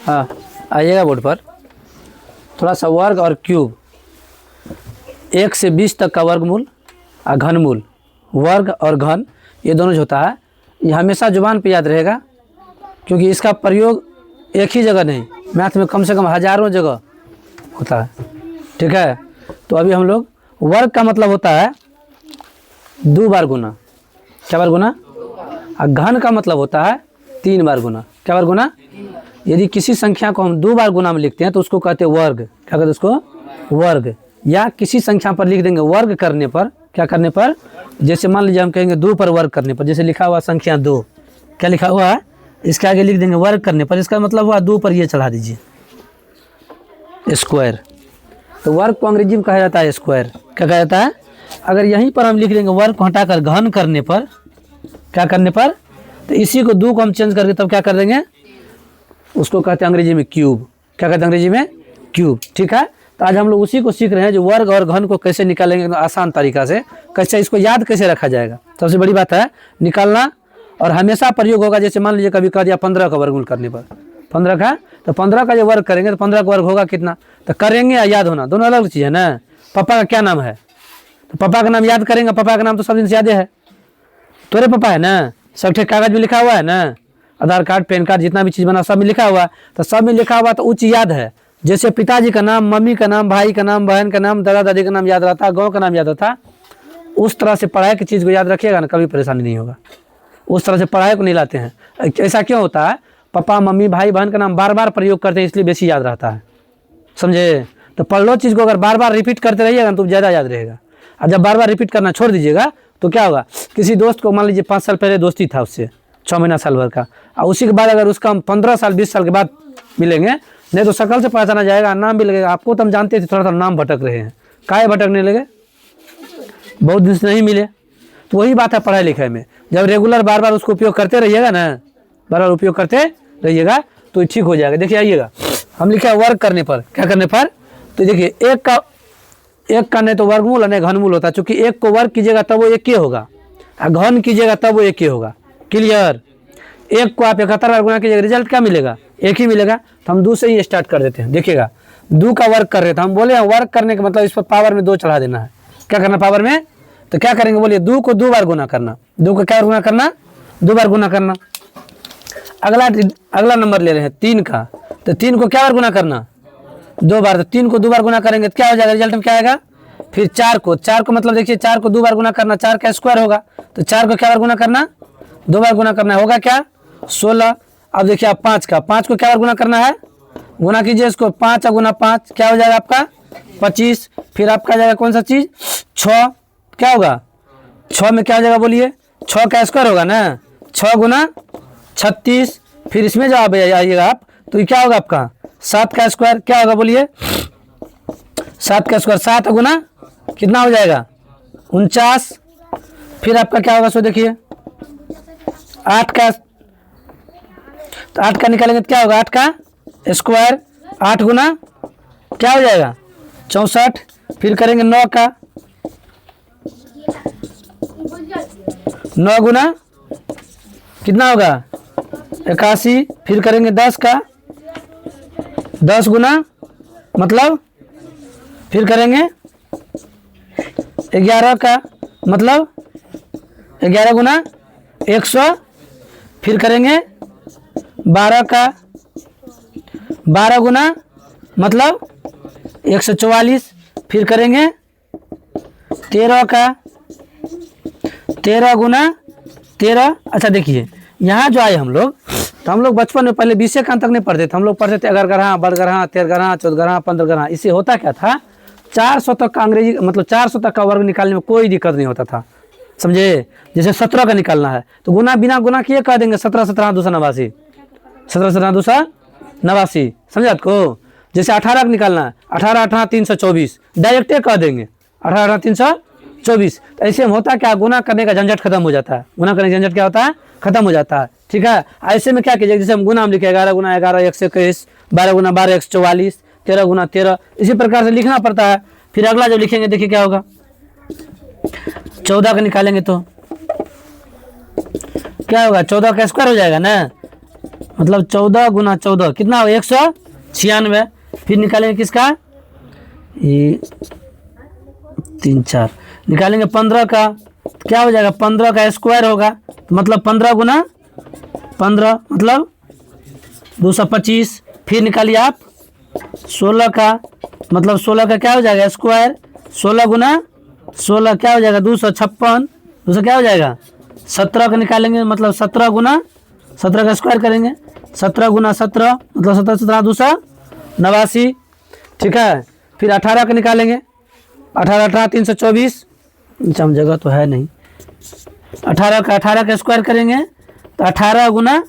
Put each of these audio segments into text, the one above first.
हाँ, आइएगा बोर्ड पर। थोड़ा सा वर्ग और क्यूब, 1 से 20 तक का वर्गमूल और घनमूल। वर्ग और घन ये दोनों जो होता है ये हमेशा जुबान पे याद रहेगा, क्योंकि इसका प्रयोग एक ही जगह नहीं, मैथ में कम से कम हज़ारों जगह होता है। ठीक है, तो अभी हम लोग वर्ग का मतलब होता है 2 बार गुना। क्या बार गुना? और घन का मतलब होता है 3 बार गुना। क्या बार गुना? यदि किसी संख्या को हम 2 बार गुना में लिखते हैं तो उसको कहते हैं वर्ग। क्या कहते हैं उसको? वर्ग। या किसी संख्या पर लिख देंगे वर्ग करने पर, क्या करने पर, जैसे मान लीजिए हम कहेंगे 2 पर वर्ग करने पर, जैसे लिखा हुआ संख्या 2, क्या लिखा हुआ है, इसके आगे लिख देंगे वर्ग करने पर, इसका मतलब हुआ 2 पर ये चढ़ा दीजिए स्क्वायर। तो वर्ग को अंग्रेजी में कहा जाता है स्क्वायर। क्या कहा जाता है? अगर यहीं पर हम लिख देंगे वर्ग को हटाकर घन करने पर, क्या करने पर, तो इसी को 2 को हम चेंज करके तब क्या कर देंगे, उसको कहते हैं अंग्रेजी में क्यूब। क्या कहते हैं अंग्रेजी में? क्यूब। ठीक है, तो आज हम लोग उसी को सीख रहे हैं, जो वर्ग और घन को कैसे निकालेंगे आसान तरीका से, कैसे इसको याद कैसे रखा जाएगा। सबसे बड़ी बात है निकालना, और हमेशा प्रयोग होगा। जैसे मान लीजिए कभी कह दिया 15 का वर्गमूल करने पर, 15 का, तो 15 का जो वर्ग करेंगे तो 15 का वर्ग होगा कितना, तो करेंगे या याद होना दोनों अलग चीज़ है ना। पापा का क्या नाम है, तो पापा का नाम याद करेंगे, पापा का नाम तो सब दिन से याद है, तोरे पापा है ना, सब ठीक कागज में लिखा हुआ है ना, आधार कार्ड पैन कार्ड जितना भी चीज़ बना सब में लिखा हुआ है, तो सब में लिखा हुआ तो वो चीज़ याद है। जैसे पिताजी का नाम, मम्मी का नाम, भाई का नाम, बहन का नाम, दादा दादी का नाम याद रहता है, गाँव का नाम याद रहता, उस तरह से पढ़ाई की चीज़ को याद रखिएगा ना, कभी परेशानी नहीं होगा। उस तरह से पढ़ाई को नहीं लाते हैं। ऐसा क्यों होता है? पापा मम्मी भाई बहन का नाम बार बार प्रयोग करते हैं, इसलिए बेसी याद रहता है। समझे? तो पढ़ लो चीज़ को, अगर बार बार रिपीट करते रहिएगा तो ज़्यादा याद रहेगा। और जब बार बार रिपीट करना छोड़ दीजिएगा तो क्या होगा, किसी दोस्त को मान लीजिए 5 साल पहले दोस्ती था उससे, 6 महीना साल भर का, और उसी के बाद अगर उसका हम 15 साल 20 साल के बाद मिलेंगे, नहीं तो शक्ल से पहचाना जाएगा, नाम भी लगेगा। आपको तो हम जानते थे, थोड़ा थोड़ा नाम भटक रहे हैं, काहे भटकने लगे, बहुत दिन से नहीं मिले। तो वही बात है पढ़ाई लिखाई में, जब रेगुलर बार बार उसको उपयोग करते रहिएगा ना, बार बार उपयोग करते रहिएगा तो ठीक हो जाएगा। देखिए आइएगा, हम लिखा है वर्ग करने पर, क्या करने पर, तो देखिए एक का नहीं तो वर्गमूल और नहीं घनमूल होता है। चूंकि एक को वर्ग कीजिएगा तब वो एक ही होगा, और घन कीजिएगा तब वो एक ही होगा। क्लियर? एक को आप 71 बार गुना कीजिएगा, रिजल्ट क्या मिलेगा, एक ही मिलेगा। तो हम 2 से ही स्टार्ट कर देते हैं। देखिएगा 2 का वर्ग कर रहे थे, हम बोले वर्ग करने का मतलब इस पर पावर में 2 चढ़ा देना है। क्या करना पावर में, तो क्या करेंगे बोलिए, 2 को 2 बार गुना करना, 2 को क्या गुना करना, 2 बार गुना करना। अगला नंबर ले रहे हैं 3 का, तो 3 को क्या बार गुना करना, 2 बार। तो 3 को 2 बार गुना करेंगे तो क्या हो जाएगा, रिजल्ट में क्या आएगा। फिर 4 को मतलब देखिए 4 को 2 बार गुना करना, 4 का स्क्वायर होगा, तो 4 को क्या बार गुना करना, 2 बार गुना करना, होगा क्या 16। अब देखिए आप 5 को क्या बार गुना करना है, गुना कीजिए इसको, 5 गुना 5 क्या हो जाएगा आपका 25। फिर आपका जाएगा कौन सा चीज़, 6, क्या होगा 6 में क्या हो जाएगा बोलिए, 6 का स्क्वायर होगा ना, 6 गुना 36। फिर इसमें जवाब आइएगा आप, तो ये क्या होगा आपका 7 का स्क्वायर, क्या होगा बोलिए 7 का स्क्वायर, 7 गुना कितना हो जाएगा 49। फिर आपका क्या होगा, सो देखिए 8 का, तो 8 का निकालेंगे तो क्या होगा, 8 का स्क्वायर, 8 गुना क्या हो जाएगा 64। फिर करेंगे 9 का, 9 गुना कितना होगा 81। फिर करेंगे 10 का, 10 गुना मतलब, फिर करेंगे 11 का मतलब 11 गुना 100। फिर करेंगे 12 का, 12 गुना मतलब 144। फिर करेंगे 13 का, 13 गुना 13। अच्छा देखिए यहाँ जो आए हम लोग, तो हम लोग बचपन में पहले 20 का अंक तक नहीं पढ़ते थे, हम लोग पढ़ते थे अगरगरहा, बड़गरहा, तेरगरहा, चौदगरहा, पंद्रगरहा। इससे होता क्या था, 400 तक का अंग्रेजी मतलब 400 तक का वर्ग निकालने में कोई दिक्कत नहीं होता था। समझे? जैसे 17 का निकालना है तो गुना बिना गुना किए कह देंगे 17 17 289, 17 17 289। समझे आपको? जैसे 18 का निकालना है, 18 18 324 डायरेक्टे कह देंगे 18 18 324। तो ऐसे में होता क्या, गुना करने का झंझट खत्म हो जाता है, गुना करने का झंझट क्या होता है, खत्म हो जाता है। ठीक है, ऐसे में क्या कीजिए, जैसे हम गुना हम लिखे 11 गुना 11 121, 12 गुना 12 144, 13 गुना 13, इसी प्रकार से लिखना पड़ता है। फिर अगला जब लिखेंगे देखिए क्या होगा, 14 का निकालेंगे तो क्या होगा, 14 का स्क्वायर हो जाएगा ना, मतलब 14 गुना 14 कितना हो 196। फिर निकालेंगे किसका, ये 3 4 निकालेंगे 15 का, तो क्या हो जाएगा 15 का स्क्वायर होगा, तो मतलब 15 गुना 15 मतलब 225। फिर निकालिए आप 16 का, मतलब 16 का क्या हो जाएगा स्क्वायर, 16 गुना 16 क्या हो जाएगा 256। दूसरा क्या हो जाएगा 17 का निकालेंगे, मतलब 17 गुना 17 का स्क्वायर करेंगे, 17 गुना 17 मतलब 17 17 289। ठीक है। फिर 18 का निकालेंगे, 18 18 324, हम जगह तो है नहीं, 18 का स्क्वायर करेंगे तो 18 गुना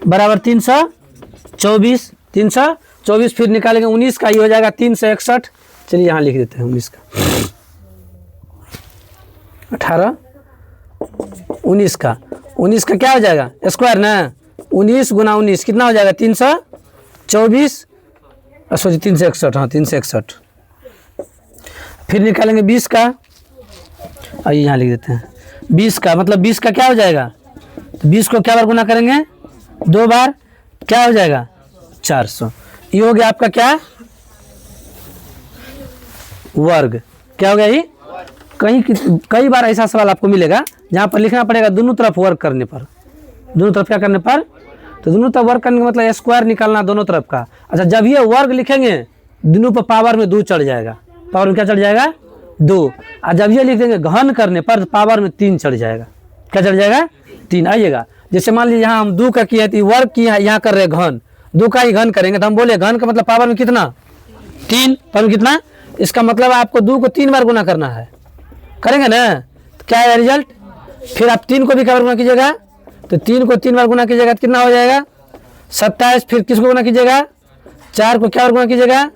बराबर 324 324। फिर निकालेंगे 19 का, ये हो जाएगा 361। चलिए यहाँ लिख देते हैं 19 का, 18 19 का, 19 का क्या हो जाएगा स्क्वायर ना, 19 गुना 19 कितना हो जाएगा 324, सॉरी 361, हाँ 361। फिर निकालेंगे 20 का, आइए यहाँ लिख देते हैं 20 का, मतलब 20 का क्या हो जाएगा, तो 20 को क्या बार गुना करेंगे 2 बार, क्या हो जाएगा 400। ये हो गया आपका क्या वर्ग, क्या हो गया ये। कई बार ऐसा सवाल आपको मिलेगा जहाँ पर लिखना पड़ेगा दोनों तरफ वर्ग करने पर, दोनों तरफ क्या करने पर, तो दोनों तरफ वर्ग करने का मतलब स्क्वायर निकालना दोनों तरफ का। अच्छा जब ये वर्ग लिखेंगे दोनों पर पावर में 2 चढ़ जाएगा, पावर में क्या चढ़ जाएगा 2, और जब ये लिख देंगे घन करने पर पावर में 3 चढ़ जाएगा, क्या चढ़ जाएगा 3। आइएगा जैसे मान लीजिए यहाँ हम 2 का किए तो वर्ग किया है, यहाँ कर रहे घन, 2 का ही घन करेंगे तो हम बोले घन का मतलब पावर में कितना 3, पावर में कितना, इसका मतलब आपको 2 को 3 बार गुना करना है, करेंगे ना, तो क्या है रिजल्ट। फिर आप 3 को भी क्या बार गुना कीजिएगा, तो 3 को 3 बार गुना कीजिएगा तो कितना हो जाएगा 27। फिर किसको गुना कीजिएगा 4 को क्या बार गुना कीजिएगा,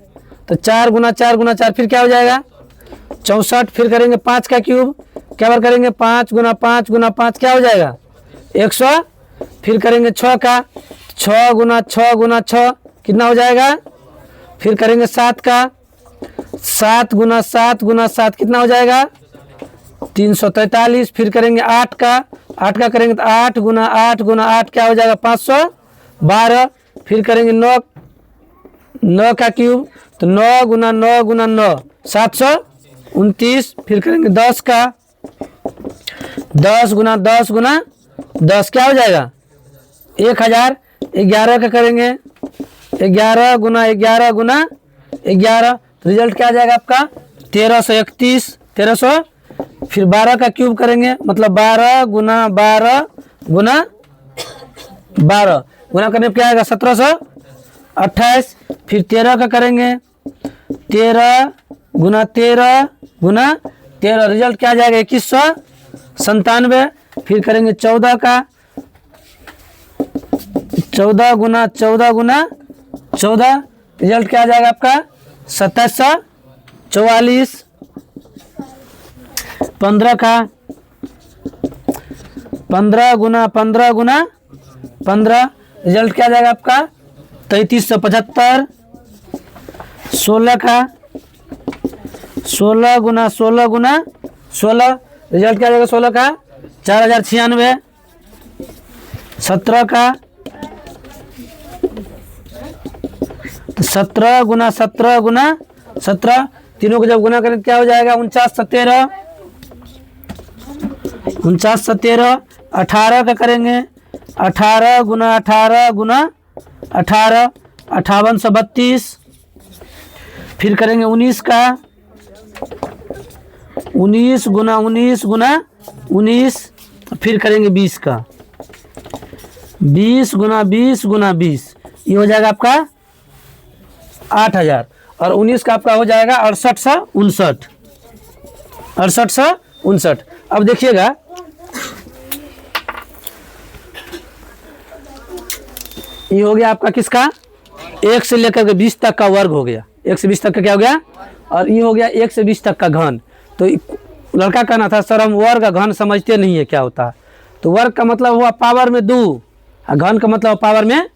तो 4 गुना 4 गुना 4 फिर क्या हो जाएगा 64। फिर करेंगे 5 का क्यूब, क्या बार करेंगे 5 गुना 5 गुना 5 क्या हो जाएगा 100। फिर करेंगे 6 का, 6 गुना 6 गुना 6 कितना हो जाएगा। फिर करेंगे 7 का, 7 गुना 7 गुना 7 कितना हो जाएगा 343। फिर करेंगे 8 का, 8 का करेंगे तो 8 गुना 8 गुना 8 क्या हो जाएगा 512। फिर करेंगे 9 का क्यूब, तो 9 गुना 9 गुना 9 729। फिर करेंगे 10 का, 10 गुना 10 गुना 10 क्या हो जाएगा 1000। 11 का करेंगे 11 गुना 11 गुना 11, तो रिजल्ट क्या आ जाएगा आपका 1331 1300। फिर 12 का क्यूब करेंगे, मतलब 12 गुना 12 गुना 12 गुना करने पर क्या आएगा 1728। फिर 13 का करेंगे 13 गुना 13 गुना 13, रिजल्ट क्या आ जाएगा 2197। फिर करेंगे 14 का, 14 गुना 14 गुना 14, रिजल्ट क्या आ जाएगा आपका 2744। 15 का, 15 गुना 15 गुना 15, रिजल्ट क्या आ जाएगा आपका 3375। 16 का, 16 गुना 16 गुना 16, रिजल्ट क्या आ जाएगा 16 का 4096। 17 का, 17 गुना 17 गुना 17, तीनों को जब गुना करें क्या हो जाएगा 49 17 49 17। 18 का करेंगे 18 गुना 18 गुना 18 5832। फिर करेंगे 19 का, 19 गुना 19 गुना 19। फिर करेंगे 20 का, 20 गुना 20 गुना 20, ये हो जाएगा आपका 8000। और 19 का आपका हो जाएगा 6859 6859। अब देखिएगा ये हो गया आपका किसका 1 से लेकर के 20 तक का वर्ग हो गया, 1 से 20 तक का क्या हो गया, और ये हो गया 1 से 20 तक का घन। तो लड़का कहना था सर हम वर्ग का घन समझते नहीं है क्या होता है, तो वर्ग का मतलब हुआ पावर में 2 और घन का मतलब पावर में।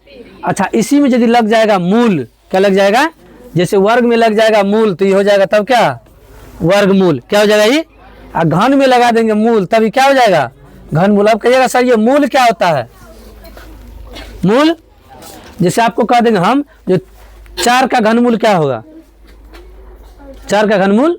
अच्छा इसी में यदि लग जाएगा मूल, क्या लग जाएगा, जैसे वर्ग में लग जाएगा मूल तो ये हो जाएगा तब क्या वर्गमूल, क्या हो जाएगा ये, और घन में लगा देंगे मूल तभी क्या हो जाएगा घन मूल। अब कहिएगा सर ये मूल क्या होता है, मूल जैसे आपको कह देंगे हम जो 4 का घनमूल क्या होगा, 4 का घनमूल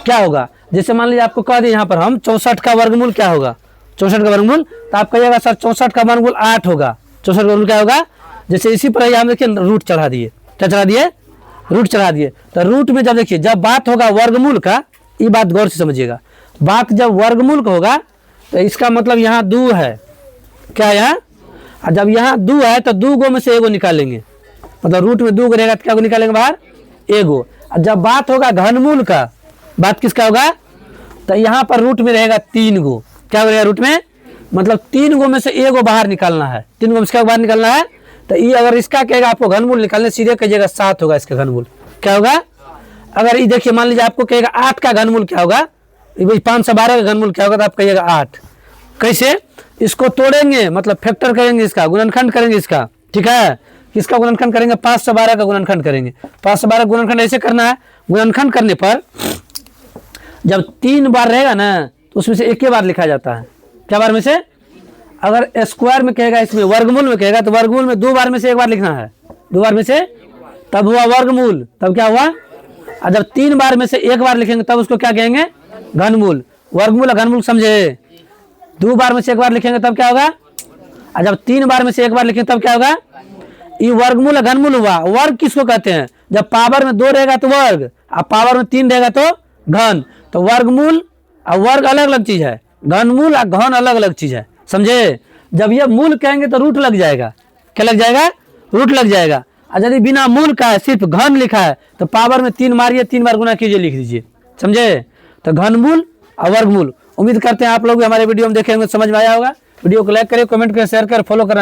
क्या होगा। जैसे मान लीजिए आपको कह दें यहाँ पर हम 64 का वर्गमूल क्या होगा, 64 का वर्गमूल, तो आप कहिएगा सर 64 का वर्गमूल 8 होगा, 64 का वर्गमूल क्या होगा। जैसे इसी पर हम देखिए रूट चढ़ा दिए, क्या चढ़ा दिए, रूट चढ़ा दिए। तो रूट में जब देखिए जब बात होगा वर्गमूल का, ये बात गौर से समझिएगा, बात जब वर्गमूल का होगा तो इसका मतलब यहाँ 2 है, क्या है यहाँ, और जब यहाँ 2 है तो 2 गो में से एगो निकालेंगे, मतलब रूट में 2 गो रहेगा तो क्या को निकालेंगे बाहर, एगो। और जब बात होगा घनमूल का, बात किसका होगा, तो यहाँ पर रूट में रहेगा 3 गो, क्या रहेगा रूट में, मतलब 3 गो में से एगो बाहर निकालना है, 3 गो में से क्या बाहर निकालना है। तो ये अगर इसका कहेगा आपको घनमूल निकालने, सीधे कहिएगा 7 होगा इसका घनमूल, क्या होगा। अगर ये देखिए मान लीजिए आपको कहेगा 8 का घनमूल क्या होगा, 512 का घनमूल क्या होगा, तो आप कहिएगा 8। कैसे, इसको तोड़ेंगे, मतलब फैक्टर करेंगे इसका, गुणनखंड करेंगे इसका, ठीक है। किसका गुणनखंड करेंगे, 512 का गुणनखंड करेंगे। 512 गुणनखंड ऐसे करना है, गुणनखंड करने पर जब 3 बार रहेगा ना तो उसमें से एक ही बार लिखा जाता है, क्या बार में से। अगर स्क्वायर में कहेगा, इसमें वर्गमूल में कहेगा, तो वर्गमूल में 2 बार में से 1 बार लिखना है, 2 बार में से, तब हुआ वर्गमूल, तब क्या हुआ। और जब 3 बार में से 1 बार लिखेंगे तब उसको क्या कहेंगे, घनमूल। वर्गमूल और घनमूल समझे, 2 बार में से 1 बार लिखेंगे तब क्या होगा, और जब 3 बार में से 1 बार लिखेंगे तब क्या होगा। ये वर्गमूल और घनमूल हुआ। वर्ग किसको कहते हैं, जब पावर में 2 रहेगा तो वर्ग, और पावर में 3 रहेगा तो घन। तो वर्गमूल और वर्ग अलग अलग चीज है, घनमूल और घन अलग अलग चीज है, समझे। जब ये मूल कहेंगे तो रूट लग जाएगा, क्या लग जाएगा, रूट लग जाएगा। और यदि बिना मूल का है, सिर्फ घन लिखा है, तो पावर में 3 मारिए, 3 बार गुना कीजिए, लिख दीजिए, समझे। तो घनमूल और वर्गमूल। उम्मीद करते हैं आप लोग भी हमारे वीडियो में देखेंगे, समझ में आया होगा। वीडियो को लाइक करें, कमेंट करें, शेयर करें, फॉलो करना।